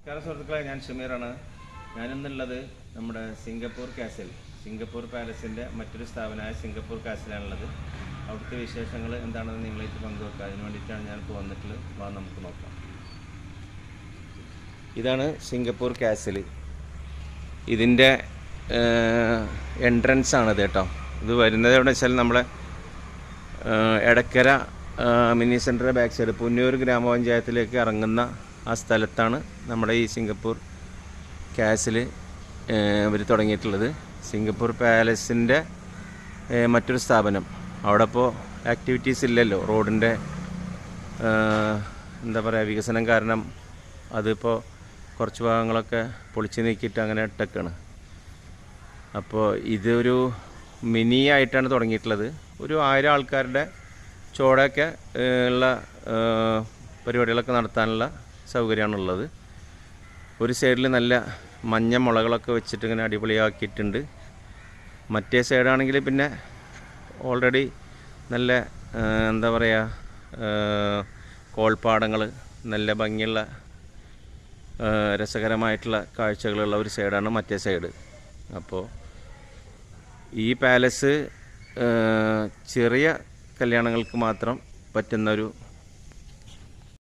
നമസ്കാരം സുഹൃത്തുക്കളെ, ഞാൻ ഷമീറാണ്. ഞാനിന്നുള്ളത് നമ്മുടെ സിംഗപ്പൂർ കാസിൽ, സിംഗപ്പൂർ പാലസിൻ്റെ മറ്റൊരു സ്ഥാപനമായ സിംഗപ്പൂർ കാസിലാണുള്ളത്. അവിടുത്തെ വിശേഷങ്ങൾ എന്താണെന്ന് നിങ്ങളായിട്ട് പങ്കുവെക്കുക. അതിന് വേണ്ടിയിട്ടാണ് ഞാനിപ്പോൾ വന്നിട്ടുള്ളത്. നമുക്ക് നോക്കാം. ഇതാണ് സിംഗപ്പൂർ കാസിൽ. ഇതിൻ്റെ എൻട്രൻസ് ആണിത് കേട്ടോ. ഇത് വരുന്നത് എവിടെ വെച്ചാൽ നമ്മുടെ എടക്കര മിനി സെൻറ്ററിൻ്റെ ബാക്ക് സൈഡ് പുന്നൂർ ഗ്രാമപഞ്ചായത്തിലേക്ക് ഇറങ്ങുന്ന ആ സ്ഥലത്താണ് നമ്മുടെ ഈ സിംഗപ്പൂർ കാസിൽ ഇവർ തുടങ്ങിയിട്ടുള്ളത്. സിംഗപ്പൂർ പാലസിൻ്റെ മറ്റൊരു സ്ഥാപനം. അവിടെ ഇപ്പോൾ ആക്ടിവിറ്റീസ് ഇല്ലല്ലോ. റോഡിൻ്റെ എന്താ പറയുക, വികസനം കാരണം അതിപ്പോൾ കുറച്ച് ഭാഗങ്ങളൊക്കെ പൊളിച്ച് നീക്കിയിട്ട് അങ്ങനെ ഇട്ടൊക്കെയാണ്. അപ്പോൾ ഇതൊരു മിനി ആയിട്ടാണ് തുടങ്ങിയിട്ടുള്ളത്. ഒരു 1000 ആൾക്കാരുടെ ചോടൊക്കെ ഉള്ള പരിപാടികളൊക്കെ നടത്താനുള്ള സൗകര്യമാണുള്ളത്. ഒരു സൈഡിൽ നല്ല മഞ്ഞ മുളകളൊക്കെ വെച്ചിട്ട് ഇങ്ങനെ അടിപൊളിയാക്കിയിട്ടുണ്ട്. മറ്റേ സൈഡാണെങ്കിൽ പിന്നെ ഓൾറെഡി നല്ല എന്താ പറയുക, കോൾപ്പാടങ്ങൾ, നല്ല ഭംഗിയുള്ള രസകരമായിട്ടുള്ള കാഴ്ചകളുള്ള ഒരു സൈഡാണ് മറ്റേ സൈഡ്. അപ്പോൾ ഈ പാലസ് ചെറിയ കല്യാണങ്ങൾക്ക് മാത്രം പറ്റുന്നൊരു